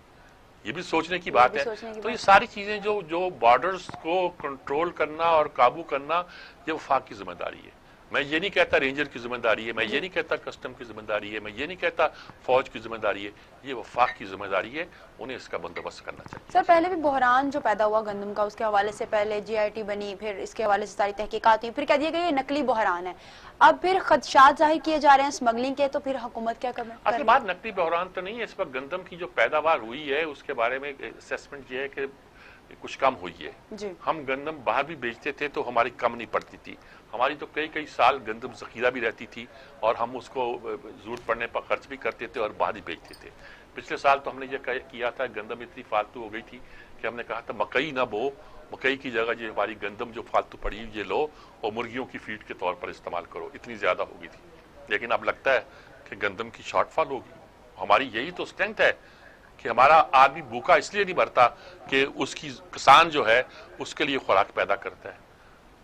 ये भी सोचने की बात है। तो ये सारी चीजें जो बॉर्डर्स को कंट्रोल करना और काबू करना ये वफाक की जिम्मेदारी है। मैं ये नहीं कहता रेंजर की जिम्मेदारी है, मैं ये नहीं कहता कस्टम की जिम्मेदारी है, मैं ये नहीं कहता फौज की जिम्मेदारी है, ये वफाक की जिम्मेदारी है, उन्हें इसका बंदोबस्त करना चाहिए। सर पहले भी बहरान जो पैदा हुआ गंदम का, उसके हवाले से पहले जीआईटी बनी, फिर इसके हवाले से सारी तहकीकात हुई, फिर कह दिया गया ये नकली बहरान है, अब फिर खदशात जाहिर किए जा रहे हैं स्मगलिंग के, तो फिर हुकूमत क्या कर? असल बात नकली बहरान तो नहीं है, इस वक्त गंदम की जो पैदावार हुई है उसके बारे में असेसमेंट ये है कि कुछ कम हुई है जी। हम गंदम बाहर भी बेचते थे तो हमारी कम नहीं पड़ती थी, हमारी तो कई कई साल गंदम जखीरा भी रहती थी और हम उसको जरूरत पड़ने पर खर्च भी करते थे और बाहर ही बेचते थे। पिछले साल तो हमने ये किया था, गंदम इतनी फालतू हो गई थी कि हमने कहा था मकई ना बो, मकई की जगह ये हमारी गंदम जो फालतू पड़ी ये लो और मुर्गियों की फीड के तौर पर इस्तेमाल करो, इतनी ज्यादा हो गई थी। लेकिन अब लगता है कि गंदम की शॉर्टफॉल होगी। हमारी यही तो स्ट्रेंथ है कि हमारा आदमी भूखा इसलिए नहीं मरता कि उसकी किसान जो है उसके लिए खुराक पैदा करता है,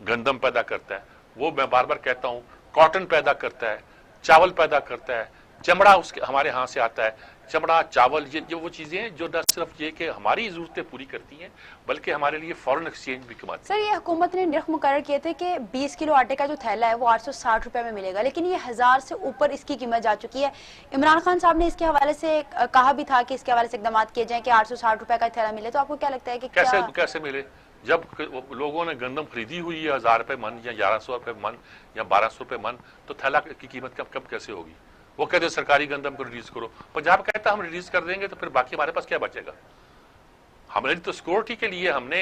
गंदम पैदा करता है, वो मैं बार बार कहता हूँ कॉटन पैदा करता है, चावल पैदा करता है, चमड़ा उसके हमारे यहाँ से आता है, चमड़ा चावल ये जो वो चीजें हैं जो न सिर्फ ये कि हमारी जरूरतें पूरी करती हैं बल्कि हमारे लिए फॉरेन एक्सचेंज भी कमाती है। सर ये हुकूमत ने निर्ख मुकर्रर किए थे कि 20 किलो आटे का जो थैला है वो 860 रुपए में मिलेगा, लेकिन ये 1000 से ऊपर इसकी कीमत जा चुकी है। इमरान खान साहब ने इसके हवाले से कहा भी था कि इसके हवाले से इकदाम किए जाए कि 860 रुपए का थैला मिले, तो आपको क्या लगता है कि कैसे मिले? जब लोगों ने गंदम खरीदी हुई है 1000 रुपए मन या 1100 रुपए मन या 1200 रुपए मन, तो थैला की कीमत कब कैसे होगी? वो कहते सरकारी गंदम को रिलीज करो, पंजाब कहता हम रिलीज कर देंगे तो फिर बाकी हमारे पास क्या बचेगा? हमने तो सिक्योरिटी के लिए हमने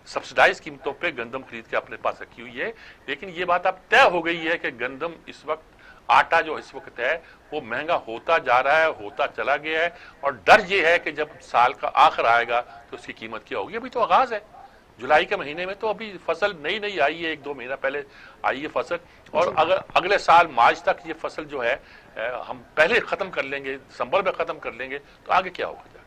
सब्सिडाइज कीमतों पे गंदम खरीद के अपने पास रखी हुई है, लेकिन ये बात अब तय हो गई है कि गंदम इस वक्त, आटा जो इस वक्त है वो महंगा होता जा रहा है, होता चला गया है, और डर ये है कि जब साल का आखिर आएगा तो उसकी कीमत क्या होगी। अभी तो आगाज है, जुलाई के महीने में तो अभी फसल नई आई है, 1-2 महीना पहले आई है फसल, और अगर अगले साल मार्च तक ये फसल जो है हम पहले खत्म कर लेंगे, दिसंबर में खत्म कर लेंगे, तो आगे क्या होगा जाके?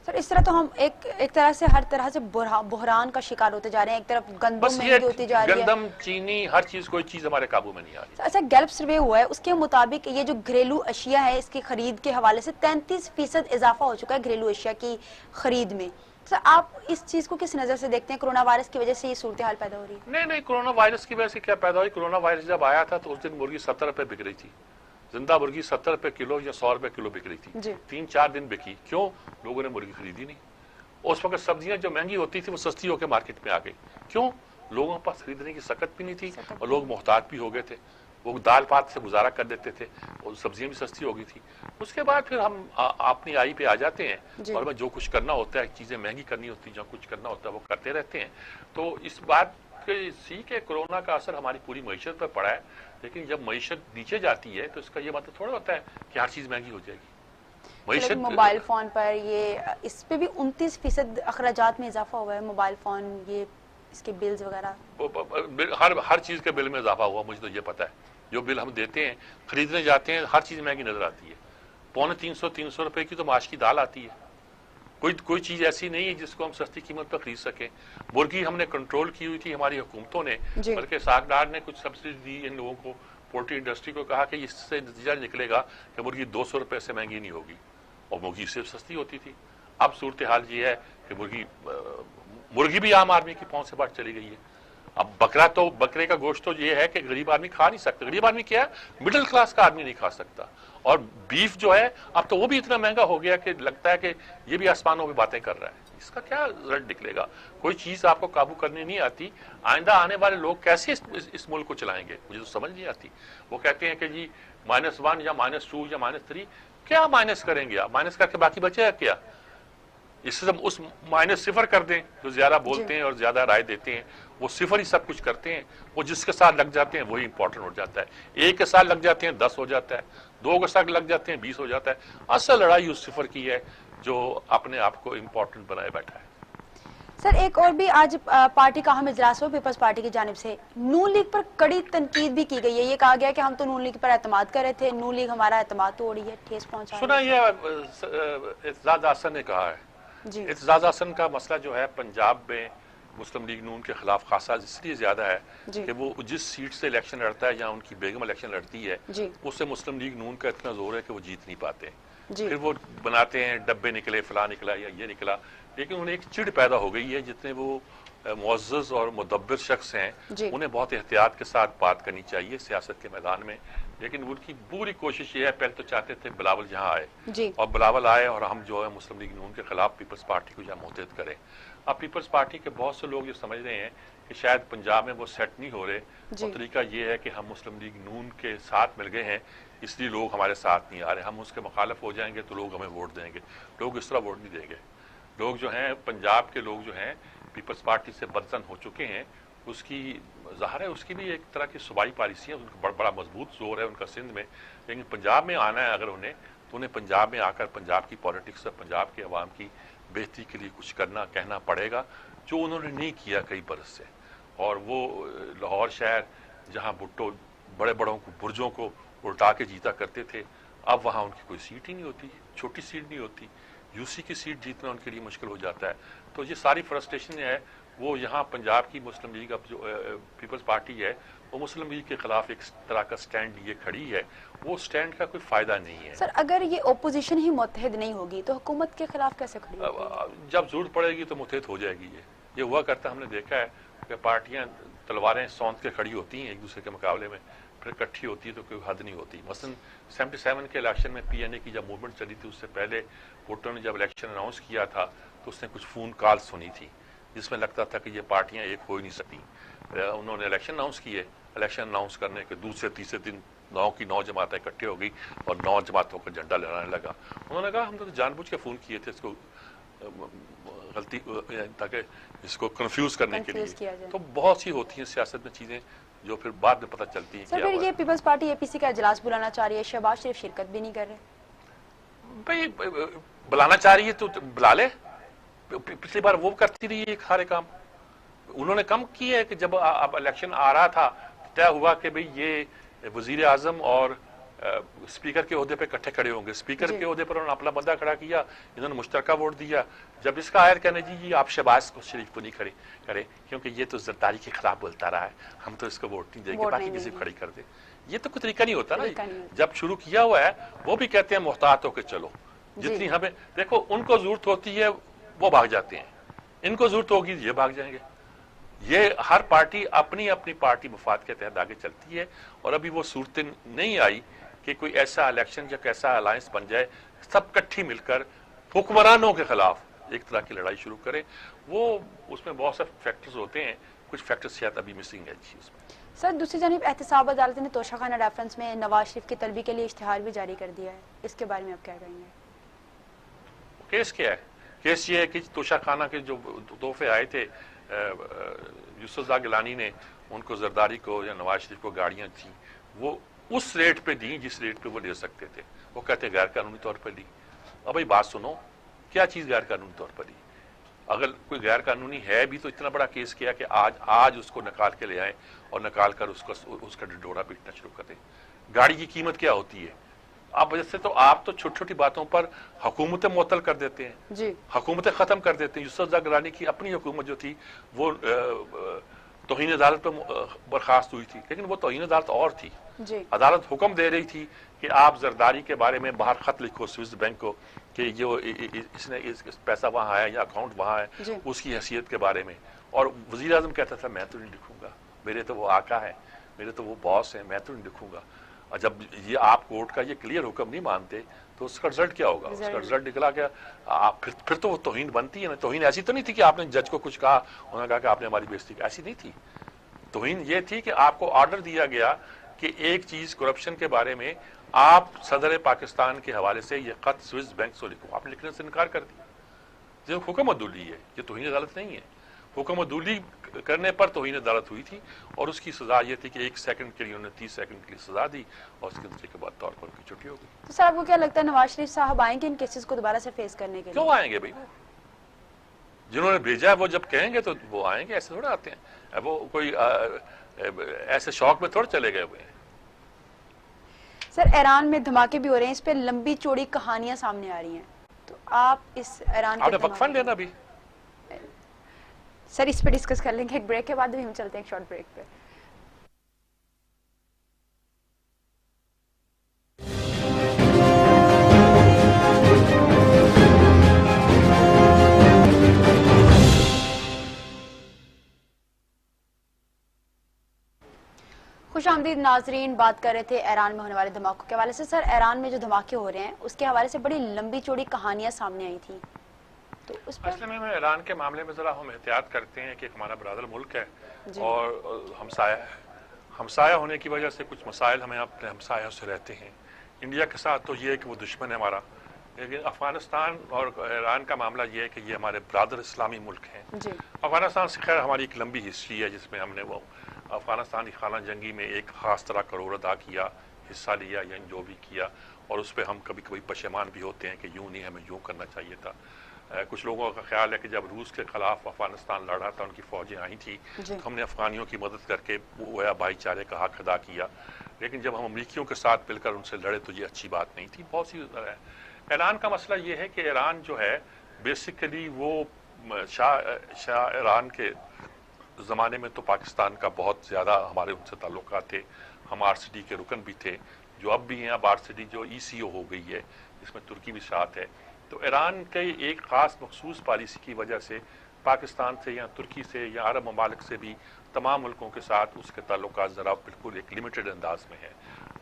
सर इस तरह तो हम एक तरह से हर तरह से बहरान का शिकार होते जा रहे हैं। एक तरफ गंदम महंगी होती जा रही है, गंदम, चीनी, हर चीज, कोई चीज हमारे काबू में नहीं आ रही। अच्छा गैल्प सर्वे हुआ है, उसके मुताबिक ये जो घरेलू अशिया है इसकी खरीद के हवाले से 33% इजाफा हो चुका है घरेलू अशिया की खरीद में। सर आप इस चीज को किस नजर से देखते हैं? कोरोना वायरस की वजह से ये सूरत हाल पैदा हो रही है? नहीं, कोरोना वायरस की वजह से क्या पैदा हुई? कोरोना वायरस जब आया था तो उस दिन मुर्गी 70 रुपए बिक रही थी, जिंदा मुर्गी 70 रुपए किलो या 100 रुपए किलो बिक रही थी, 3-4 दिन बिकी। क्यों? लोगों ने मुर्गी खरीदी नहीं। उस वक्त सब्जियां जो महंगी होती थी वो सस्ती होकर मार्केट में आ गई। क्यों? लोगों के पास खरीदने की सकत भी नहीं थी और लोग मोहताज भी हो गए थे, वो दाल पात से गुजारा कर देते थे और सब्जियां भी सस्ती हो गई थी। उसके बाद फिर हम अपनी आई पे आ जाते हैं और जो कुछ करना होता है, चीजें महंगी करनी होती है, जो कुछ करना होता है वो करते रहते हैं। तो इस बात सी के कोरोना का असर हमारी पूरी मईशत पर पड़ा है, लेकिन जब मईशत नीचे जाती है तो इसका ये मतलब थोड़ा होता है कि हर चीज महंगी हो जाएगी। मईशत मोबाइल फोन पर ये इस पे भी 29% अखराजात में इजाफा हुआ है, मोबाइल फोन, ये इसके बिल्स वगैरह, हर चीज के बिल में इजाफा हुआ, मुझे तो ये पता है। जो बिल हम देते हैं, खरीदने जाते हैं, हर चीज महंगी नजर आती है। 250-300 रुपए की तो माश की दाल आती है, कोई चीज ऐसी नहीं है जिसको हम सस्ती कीमत पर खरीद सके। मुर्गी हमने कंट्रोल की हुई थी हमारी हुकूमतों ने, बल्कि सागदार ने कुछ सब्सिडी दी इन लोगों को, पोल्ट्री इंडस्ट्री को कहा कि इससे नतीजा निकलेगा कि मुर्गी 200 रुपए से महंगी नहीं होगी, और मुर्गी इससे सस्ती होती थी। अब सूरत हाल ये है कि मुर्गी भी आम आदमी की पहुंच से बाहर चली गई है। अब बकरे का गोश्त तो ये है कि गरीब आदमी खा नहीं सकता। गरीब आदमी क्या है, मिडिल क्लास का आदमी नहीं खा सकता। और बीफ जो है अब तो वो भी इतना महंगा हो गया कि लगता है कि ये भी आसमानों में बातें कर रहा है। इसका क्या रिजल्ट निकलेगा? कोई चीज आपको काबू करनी नहीं आती, आइंदा आने वाले लोग कैसे इस मुल्क को चलाएंगे, मुझे तो समझ नहीं आती। वो कहते हैं कि जी -1 या -2 या -3, क्या माइनस करेंगे आप? माइनस करके बाकी बचेगा क्या? इससे उस -0 कर दें। जो ज्यादा बोलते हैं और ज्यादा राय देते हैं वो 0 ही सब कुछ करते हैं। वो जिसके साथ लग जाते हैं वही इंपॉर्टेंट हो जाता है। 1 के साथ लग जाते हैं 10 हो जाता है, 2 के साथ लग जाते हैं 20 हो जाता है। असल लड़ाई उस 0 की है जो अपने आप को इंपॉर्टेंट बनाए बैठा है। सर एक और भी आज पार्टी का अहम इजलास हुआ पीपल्स पार्टी की जानिब से। नून लीग पर कड़ी तनकीद भी की गई है। ये कहा गया कि हम तो नून लीग पर एतमाद कर रहे थे, नून लीग हमारा एतमाद तोड़ रही है, ठेस पहुंचा सुना रही है। ये इत्तेजाज हसन ने कहा है। जी इत्तेजाज हसन का मसला जो है पंजाब में मुस्लिम लीग नून के खिलाफ खासा इसलिए ज्यादा है जी। कि वो जिस सीट से इलेक्शन लड़ता है या उनकी बेगम इलेक्शन लड़ती है जी। उससे मुस्लिम लीग नून का इतना जोर है कि वो जीत नहीं पाते। जी। फिर वो बनाते हैं डब्बे निकले, फला निकला या ये निकला, लेकिन उन्हें एक चिड़ पैदा हो गई है। जितने वो मुअज़्ज़ज़ और मुदब्बिर शख्स हैं उन्हें बहुत एहतियात के साथ बात करनी चाहिए सियासत के मैदान में। लेकिन उनकी पूरी कोशिश ये है, पहले तो चाहते थे बिलावल यहाँ आए और बिलावल आए और हम जो है मुस्लिम लीग नून के खिलाफ पीपल्स पार्टी को यहाँ मुतहद करें। अब पीपल्स पार्टी के बहुत से लोग ये समझ रहे हैं कि शायद पंजाब में वो सेट नहीं हो रहे। और तरीका ये है कि हम मुस्लिम लीग नून के साथ मिल गए हैं इसलिए लोग हमारे साथ नहीं आ रहे, हम उसके मुखालिफ हो जाएंगे तो लोग हमें वोट देंगे। लोग इस तरह वोट नहीं देंगे। लोग जो हैं पंजाब के लोग जो हैं पीपल्स पार्टी से बदसन हो चुके हैं। उसकी ज़ाहिर है उसकी भी एक तरह की सूबाई पॉलिसी है, उनका बड़ा मजबूत जोर है उनका सिंध में। लेकिन पंजाब में आना है अगर उन्हें, तो उन्हें पंजाब में आकर पंजाब की पॉलिटिक्स और पंजाब के अवाम की बेहतरी के लिए कुछ करना कहना पड़ेगा, जो उन्होंने नहीं किया कई बरस से। और वो लाहौर शहर जहाँ भुट्टो बड़े बड़ों को बुर्जों को उल्टा के जीता करते थे, अब वहाँ उनकी कोई सीट ही नहीं होती, छोटी सीट नहीं होती। यूसी की सीट जीतना उनके लिए मुश्किल हो जाता है। तो ये सारी फ्रस्ट्रेशन है वो यहाँ पंजाब की मुस्लिम लीग अब जो पीपल्स पार्टी है वो मुस्लिम लीग के खिलाफ एक तरह का स्टैंड लिए खड़ी है। वो स्टैंड का कोई फायदा नहीं है। सर अगर ये ओपोजिशन ही मुत्तहिद नहीं होगी तो हुकूमत के खिलाफ कैसे खड़ी होगी? जब जरूरत पड़ेगी तो मुत्तहिद हो जाएगी। ये हुआ करता हमने देखा है कि पार्टियां तलवारें सौंध के खड़ी होती हैं एक दूसरे के मुकाबले में, फिर इकट्ठी होती है तो कोई हद नहीं होती। मसलन 77 के इलेक्शन में पीएनए की जब मूवमेंट चली थी उससे पहले भुट्टो ने जब इलेक्शन अनाउंस किया था तो उसने कुछ फोन कॉल सुनी थी जिसमें लगता था कि ये पार्टियां एक हो ही नहीं सकती। उन्होंने इलेक्शन अनाउंस किए, इलेक्शन अनाउंस करने के दूसरे तीसरे दिन 9 की 9 जमातें इकट्ठी हो गई और 9 जमातों का झंडा लहराने लगा। उन्होंने कहा हम तो जानबूझ के फोन किए थे इसको गलती ताकि इसको कंफ्यूज करने के लिए। तो बहुत सी होती हैं सियासत में चीजें जो फिर बाद में पता चलती है। सर फिर ये पीपल्स पार्टी एपीसी का इजलास बुलाना चाह रही है, शहबाज शरीफ शिरकत भी नहीं कर रहे। भाई बुलाना चाह रही है तो बुला ले। पिछली बार वो करती रही है सारे काम। उन्होंने कम किया है कि जब अब इलेक्शन आ रहा था तय हुआ कि भाई ये वजीर आजम और स्पीकर के ओहदे पे इकट्ठे खड़े होंगे। स्पीकर के ओहदे पर उन्होंने अपना बंदा खड़ा किया, इन्होंने मुश्तरका वोट दिया। जब इसका आयर कहने जी आप शहबाज को शरीफ को नहीं खड़े करे क्योंकि ये तो जरदारी के खिलाफ बोलता रहा है, हम तो इसको वोट नहीं देंगे, बाकी किसी को खड़ी कर दे। ये तो कोई तरीका नहीं होता ना। जब शुरू किया हुआ है वो भी कहते हैं मुहतात होकर चलो। जितनी हमें देखो उनको जरूरत होती है वो भाग जाते हैं, इनको जरूरत होगी ये भाग जाएंगे। ये हर पार्टी अपनी अपनी पार्टी मफाद के तहत आगे चलती है और अभी वो सूरतें नहीं आई कि कोई ऐसा इलेक्शन या कैसा अलायंस बन जाए सब इकट्ठी मिलकर हुक्मरानों के खिलाफ एक तरह की लड़ाई शुरू करें। वो उसमें बहुत से फैक्टर्स होते हैं, कुछ फैक्टर्स शायद अभी मिसिंग है चीज में। सर दूसरी जानिब एहतसाब अदालत ने तोशाखाना रेफरेंस में नवाज शरीफ की तलबी के लिए इश्तिहार भी जारी कर दिया है, इसके बारे में आप क्या कहेंगे? केस क्या है? केस ये है कि तोशाखाना के जो तोहफे आए थे यूसुफ गिलानी ने उनको जरदारी को या नवाज शरीफ को गाड़ियां थी वो उस रेट पे दी जिस रेट पे वो ले सकते थे। वो कहते गैर कानूनी तौर पर ली। अब भाई बात सुनो, क्या चीज गैर कानूनी तौर पर ली? अगर कोई गैर कानूनी है भी तो इतना बड़ा केस किया कि आज उसको निकाल के ले आए और निकाल कर उसका डोरा पीटना शुरू कर दें। गाड़ी की कीमत क्या होती है? आप वजह से तो आप तो छोटी छोटी बातों पर हुकूमतें मुअत्तल कर देते हैं, हुकूमतें खत्म कर देते हैं। यूसुफ गिलानी की अपनी हुकूमत जो थी वो तौहीन अदालत पर बर्खास्त हुई थी, लेकिन वो तौहीन अदालत और थी। जी अदालत हुक्म दे रही थी कि आप जरदारी के बारे में बाहर खत लिखो स्विस बैंक को कि जो इसने इस पैसा वहां है या अकाउंट वहां जी। है उसकी हैसियत के बारे में। और वजीर आजम कहता था मैं तो नहीं लिखूंगा, मेरे तो वो आका है, मेरे तो वो बॉस है, मैं तो नहीं लिखूंगा। और जब ये आप कोर्ट का ये क्लियर हुक्म नहीं मानते तो उसका रिजल्ट क्या होगा? उसका रिजल्ट निकला क्या? आप फिर तो वो तौहीन बनती है ना। तौहीन ऐसी तो नहीं थी कि आपने जज को कुछ कहा, उन्होंने कहा कि आपने हमारी बेइज्जती की, ऐसी नहीं थी। तौहीन ये थी कि आपको ऑर्डर दिया गया कि एक चीज करप्शन के बारे में आप सदर पाकिस्तान के हवाले से ये खत स्विस बैंक को लिखो, आपने लिखने से इनकार कर दिया। ये हुक्म अदूली है, ये तौहीन अदालत नहीं है। हुक्म अदूली करने पर तौहीन अदालत हुई थी और उसकी सजा ये थी कि 1 सेकंड के लिए उन्होंने 30 सेकंड के लिए सजा दी और उसके दूसरे के बाद तौर पर उनकी छुट्टी हो गई। तो सर आपको क्या लगता है नवाज शरीफ साहब आएंगे इन केसेस को दोबारा से फेस करने के लिए? क्यों आएंगे भाई? जिन्होंने भेजा है वो जब कहेंगे तो वो आएंगे, ऐसे थोड़ा आते हैं। वो कोई ऐसे शौक में थोड़ा चले गए हुए हैं। सर ईरान में धमाके भी हो रहे हैं, इस पे लंबी चौड़ी कहानियां सामने आ रही हैं, तो आप इस ईरान के आपने वक्फा धमाके- लेना भी। सर इस पे डिस्कस कर लेंगे एक ब्रेक के बाद, भी हम चलते हैं एक शॉर्ट ब्रेक पे। खुशामदीद नाजरीन, बात कर रहे थे ईरान में होने वाले धमाकों के हवाले से। सर ईरान में जो धमाके हो रहे हैं उसके हवाले से बड़ी लंबी चौड़ी कहानियां सामने आई थी, तो उस पर असल में ईरान के मामले में जरा हम एहतियात करते हैं कि हमारा बरादर मुल्क है जी। और हमसाया है। हमसाया होने की वजह से कुछ मसाइल हमें अपने हमसायों से रहते हैं। इंडिया के साथ तो ये है कि वो दुश्मन है हमारा, लेकिन अफगानिस्तान और ईरान का मामला ये है कि ये हमारे बरादर इस्लामी मुल्क हैं। जी अफगानिस्तान से खैर हमारी एक लंबी हिस्ट्री है जिसमें हमने वो अफगानिस्तान की खाना जंगी में एक खास तरह का रोल अदा किया, हिस्सा लिया या जो भी किया, और उस पर हम कभी कभी पशेमान भी होते हैं कि यूं नहीं, हमें यूं करना चाहिए था। कुछ लोगों का ख्याल है कि जब रूस के खिलाफ अफगानिस्तान लड़ रहा था, उनकी फौजें आई थी, जी। तो हमने अफगानियों की मदद करके वो भाईचारे का हक अदा किया। लेकिन जब हम अमरीकियों के साथ मिलकर उनसे लड़े तो ये अच्छी बात नहीं थी। बहुत सी ईरान का मसला ये है कि ईरान जो है बेसिकली वो शाह ईरान के ज़माने में तो पाकिस्तान का बहुत ज़्यादा हमारे उनसे ताल्लुकात थे। हम आरसीडी के रुकन भी थे, जो अब भी हैं। अब आरसीडी जो ईसीओ हो गई है, इसमें तुर्की भी साथ है। तो ईरान के एक ख़ास मखसूस पॉलिसी की वजह से पाकिस्तान से या तुर्की से या अरब ममालिक से भी तमाम मुल्कों के साथ उसके ताल्लुकात ज़रा बिल्कुल एक लिमिटेड अंदाज में है।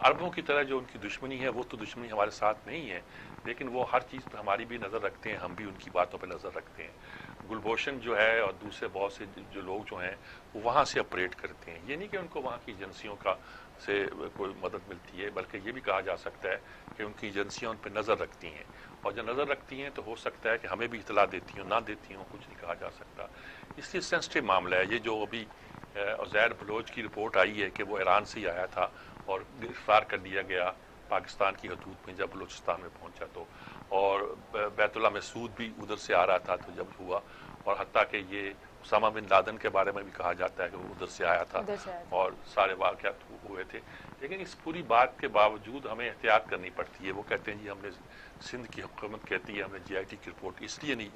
अरबों की तरह जो उनकी दुश्मनी है वो तो दुश्मनी हमारे साथ नहीं है, लेकिन वो हर चीज़ पर हमारी भी नज़र रखते हैं, हम भी उनकी बातों पर नज़र रखते हैं। गुलभूषण जो है और दूसरे बहुत से जो लोग जो हैं वो वहाँ से ऑपरेट करते हैं। ये नहीं कि उनको वहाँ की एजेंसियों का से कोई मदद मिलती है, बल्कि ये भी कहा जा सकता है कि उनकी एजेंसियाँ उन पर नज़र रखती हैं, और जब नज़र रखती हैं तो हो सकता है कि हमें भी इतला देती हों, ना देती हों, कुछ नहीं कहा जा सकता। इसलिए सेंसिटिव मामला है ये। जो अभी उज़ैर बलोच की रिपोर्ट आई है कि वो ईरान से ही आया था और गिरफ्तार कर लिया गया पाकिस्तान की हदूद में जब बलूचिस्तान में पहुंचा, तो और बैतुल्ला मसूद भी उधर से आ रहा था तो जब हुआ, और हत्ता कि ये उसामा बिन लादेन के बारे में भी कहा जाता है कि वो उधर से आया था और सारे वाक़यात हुए थे। लेकिन इस पूरी बात के बावजूद हमें एहतियात करनी पड़ती है। वो कहते हैं जी हमने सिंध की हुकूमत कहती है हमने GIT की रिपोर्ट इसलिए नहीं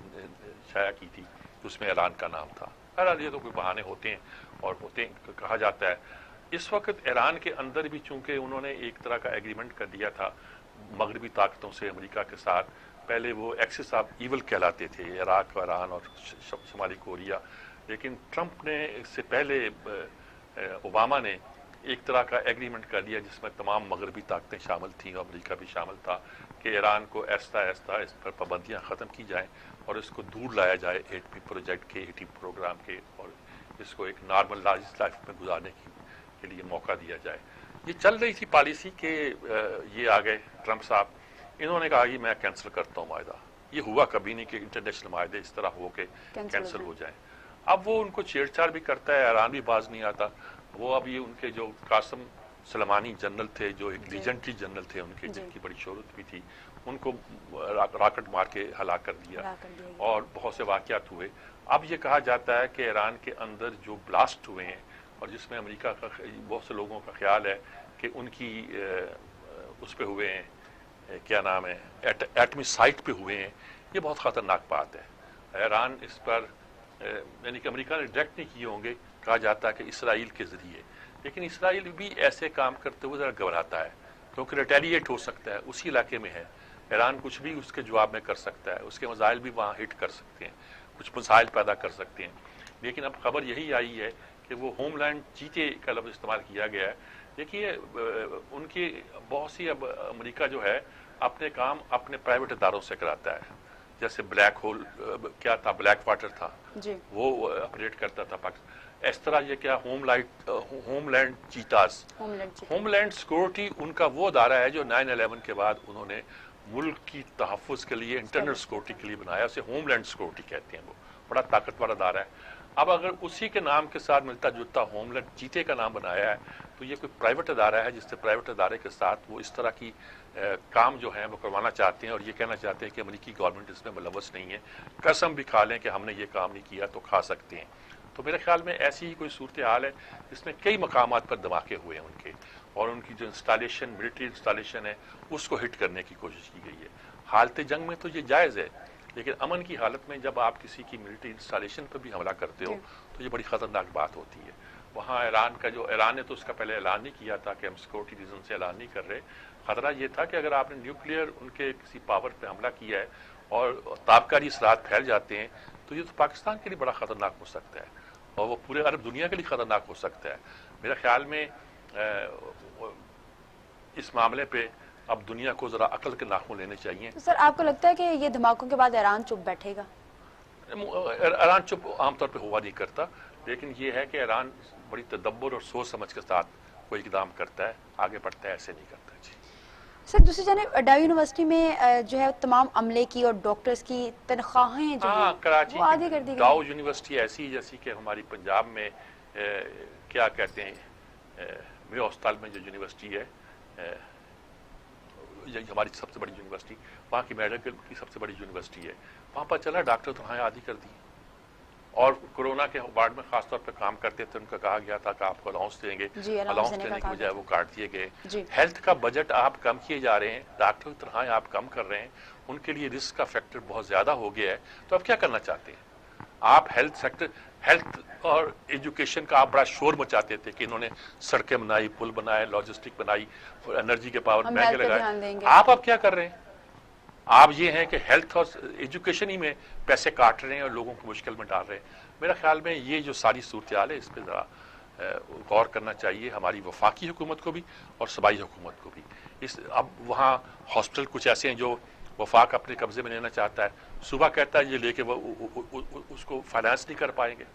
शाया की थी कि उसमें ईरान का नाम था। बहरहाल ये तो कोई बहाने होते हैं और होते हैं, कहा जाता है। इस वक्त ईरान के अंदर भी चूंकि उन्होंने एक तरह का एग्रीमेंट कर दिया था मगरबी ताकतों से, अमेरिका के साथ। पहले वो एक्सिस ऑफ ईवल कहलाते थे, इराक, ईरान और शुमाली कोरिया। लेकिन ट्रंप ने इससे पहले ओबामा ने एक तरह का एग्रीमेंट कर दिया जिसमें तमाम मगरबी ताकतें शामिल थीं और अमेरिका भी शामिल था कि ईरान को ऐसा ऐसा इस पर पाबंदियाँ ख़त्म की जाएँ और इसको दूर लाया जाए एटमी प्रोजेक्ट के, एटमी प्रोग्राम के, और इसको एक नॉर्मल लाइफ में गुजारने के लिए मौका दिया जाए। ये चल रही थी पॉलिसी के ये आ गए ट्रंप साहब, इन्होंने कहा कि मैं कैंसिल करता हूँ माहिदा। ये हुआ कभी नहीं कि इंटरनेशनल माहिदे इस तरह हो के कैंसिल हो जाए। अब वो उनको छेड़छाड़ भी करता है, ईरान भी बाज नहीं आता। वो अब ये उनके जो कासिम सलमानी जनरल थे, जो एक लीजेंडरी जनरल थे उनके, जिनकी बड़ी शोहरत भी थी, उनको रॉकेट मार के हलाक कर दिया और बहुत से वाक़यात हुए। अब ये कहा जाता है कि ईरान के अंदर जो ब्लास्ट हुए हैं और जिसमें अमेरिका का बहुत से लोगों का ख्याल है कि उनकी उस पे हुए हैं, क्या नाम है, एटमी साइट पे हुए हैं, ये बहुत ख़तरनाक बात है। ईरान इस पर यानी कि अमेरिका ने डायरेक्ट नहीं किए होंगे, कहा जाता है कि इसराइल के जरिए, लेकिन इसराइल भी ऐसे काम करते हुए जरा घबराता है क्योंकि रिटेलिएट हो सकता है, उसी इलाके में है। ईरान कुछ भी उसके जवाब में कर सकता है, उसके मिसाइल भी वहाँ हिट कर सकते हैं, कुछ मिसाइल पैदा कर सकते हैं। लेकिन अब खबर यही आई है कि वो होमलैंड चीते का लफ्ज़ इस्तेमाल किया गया है। देखिए उनकी बहुत सी, अब अमेरिका जो है अपने काम अपने प्राइवेट इदारों से कराता है, जैसे ब्लैक होल क्या था, ब्लैक वाटर था जी। वो ऑपरेट करता था पाकिस्तान। इस तरह ये क्या होमलैंड चीतास, होमलैंड सिक्योरिटी उनका वो अदारा है जो 9/11 के बाद उन्होंने मुल्क की तहफ़्फ़ुज़ के लिए, इंटरनल सिक्योरिटी के लिए बनाया, उसे होमलैंड सिक्योरिटी कहते हैं। वो बड़ा ताकतवर अदारा है। अब अगर उसी के नाम के साथ मिलता जुलता होमलैंड चीते का नाम बनाया है तो ये कोई प्राइवेट अदारा है, जिससे प्राइवेट अदारे के साथ वो इस तरह की काम जो है वो करवाना चाहते हैं और ये कहना चाहते हैं कि अमेरिकी गवर्नमेंट इसमें मुलव्वस नहीं है। कसम भी खा लें कि हमने ये काम नहीं किया तो खा सकते हैं। तो मेरे ख्याल में ऐसी ही कोई सूरत हाल है जिसमें कई मकामात पर धमाके हुए हैं उनके, और उनकी जो इंस्टॉलेशन, मिलिट्री इंस्टॉलेशन है, उसको हिट करने की कोशिश की गई है। हालत जंग में तो ये जायज़ है, लेकिन अमन की हालत में जब आप किसी की मिलिट्री इंस्टॉलेशन पर भी हमला करते हो तो ये बड़ी ख़तरनाक बात होती है। वहाँ ईरान ने तो उसका पहले ऐलान नहीं किया था कि हम सिक्योरिटी रीज़न से ऐलान नहीं कर रहे। ख़तरा ये था कि अगर आपने न्यूक्लियर उनके किसी पावर पे हमला किया है और ताबकारी असरात फैल जाते हैं तो ये तो पाकिस्तान के लिए बड़ा ख़तरनाक हो सकता है और वो पूरे अरब दुनिया के लिए ख़तरनाक हो सकता है। मेरे ख्याल में इस मामले पे अब दुनिया को जरा अकल के नाखून लेने चाहिए। तो सर आपको लगता है कि ये धमाकों के बाद ईरान चुप बैठेगा? ईरान चुप आमतौर पे हुआ नहीं करता, लेकिन ये है कि ईरान बड़ी तदब्बर और सोच समझ के साथ कोई इकदाम करता है, आगे बढ़ता है, ऐसे नहीं करता। जी सर दूसरी जानिब डाउ यूनिवर्सिटी में जो है तमाम अमले की और डॉक्टर्स की तनख्वाहें जो हैं कराची वो आधी कर दी गई। डाउ यूनिवर्सिटी ऐसी जैसी कि हमारी पंजाब में क्या कहते हैं मेरे हॉस्पिटल में जो यूनिवर्सिटी है, हमारी सबसे बड़ी यूनिवर्सिटी, वहाँ की मेडिकल की सबसे बड़ी यूनिवर्सिटी है, वहाँ पर चला डॉक्टर तो वहाँ आधी कर दी। और कोरोना के वार्ड में खासतौर पर काम करते थे, उनका कहा गया था कि आपको अलाउंस देंगे, अलाउंस देने की बजाय वो काट दिए गए। हेल्थ का बजट आप कम किए जा रहे हैं, डॉक्टरों की तनख्वाहें आप कम कर रहे हैं, उनके लिए रिस्क का फैक्टर बहुत ज्यादा हो गया है। तो अब क्या करना चाहते हैं आप? हेल्थ और एजुकेशन का आप बड़ा शोर मचाते थे कि इन्होंने सड़कें बनाई, पुल बनाए, लॉजिस्टिक बनाई, एनर्जी के पावर महंगे लगाए। आप अब क्या कर रहे हैं? आप ये हैं कि हेल्थ और एजुकेशन ही में पैसे काट रहे हैं और लोगों को मुश्किल में डाल रहे हैं। मेरा ख्याल में ये जो सारी सूरत हाल है, इस पर ज़रा गौर करना चाहिए हमारी वफाकी हुकूमत को भी और सूबाई हुकूमत को भी। अब वहाँ हॉस्पिटल कुछ ऐसे हैं जो वफाक अपने कब्जे में लेना चाहता है, सूबा कहता है ये लेके वो उसको फाइनेंस नहीं कर पाएंगे।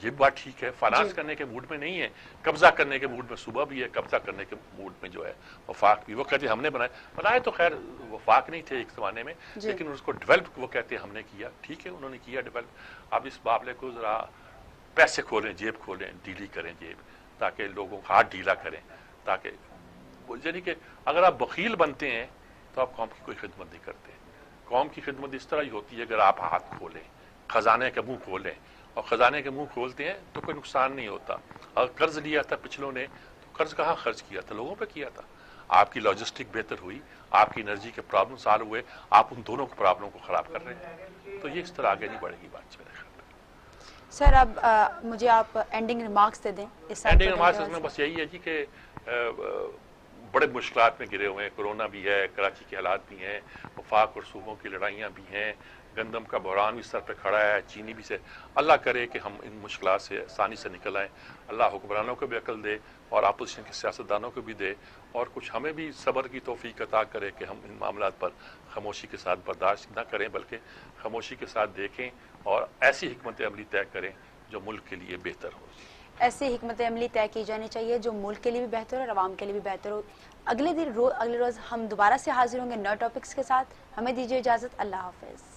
ये बात ठीक है, फाइनेंस करने के मूड में नहीं है, कब्जा करने के मूड में सूबा भी है, कब्जा करने के मूड में जो है वफाक भी। वो कहते हैं हमने बनाए तो खैर वफाक नहीं थे एक जमाने में, लेकिन उसको डेवलप वो कहते हैं हमने किया। ठीक है, उन्होंने किया डेवलप। अब इस मामले को जरा पैसे खोलें, जेब खोलें, डीली करें जेब, ताकि लोगों का हाथ ढीला करें, ताकि यानी कि अगर आप बखील बनते हैं तो आप कौम की कोई खिदमत नहीं करते। कौम की खिदमत इस तरह ही होती है अगर आप हाथ खोलें, खजाने का मुंह खोलें, और खजाने के मुंह खोलते हैं तो कोई नुकसान नहीं होता। अगर कर्ज लिया था पिछलों ने तो कर्ज कहाँ खर्च किया था? लोगों पे किया था। आपकी लॉजिस्टिक बेहतर हुई, आपकी एनर्जी के प्रॉब्लम सॉल्व हुए, आप उन दोनों के प्रॉब्लम को खराब कर रहे हैं। तो ये इस तरह आगे नहीं बढ़ेगी बात मेरे ख्याल में। सर अब मुझे आप एंडिंग रिमार्क्स दे दें। एंडिंग रिमार्क्स में बस यही है जी कि बड़े मुश्किलात में गिरे हुए हैं, कोरोना भी है, कराची के हालात भी हैं, वफाक और सूबों की लड़ाइयाँ भी हैं, गंदम का बहरान भी सर पे खड़ा है, चीनी भी से। अल्लाह करे कि हम इन मुश्किलात से आसानी से निकल आएँ। अल्लाह हुक्मरानों को भी अकल दे और अपोजिशन के सियासतदानों को भी दे, और कुछ हमें भी सब्र की तौफीक अता करे कि हम इन मामलात पर खामोशी के साथ बर्दाश्त न करें, बल्कि खामोशी के साथ देखें और ऐसी हिकमत अमली तय करें जो मुल्क के लिए बेहतर हो। ऐसी हिकमत अमली तय की जानी चाहिए जो मुल्क के लिए भी बेहतर हो और आवाम के लिए भी बेहतर हो। अगले रोज़ हम दोबारा से हाजिर होंगे नए टॉपिक्स के साथ। हमें दीजिए इजाज़त। अल्लाह हाफ़िज़।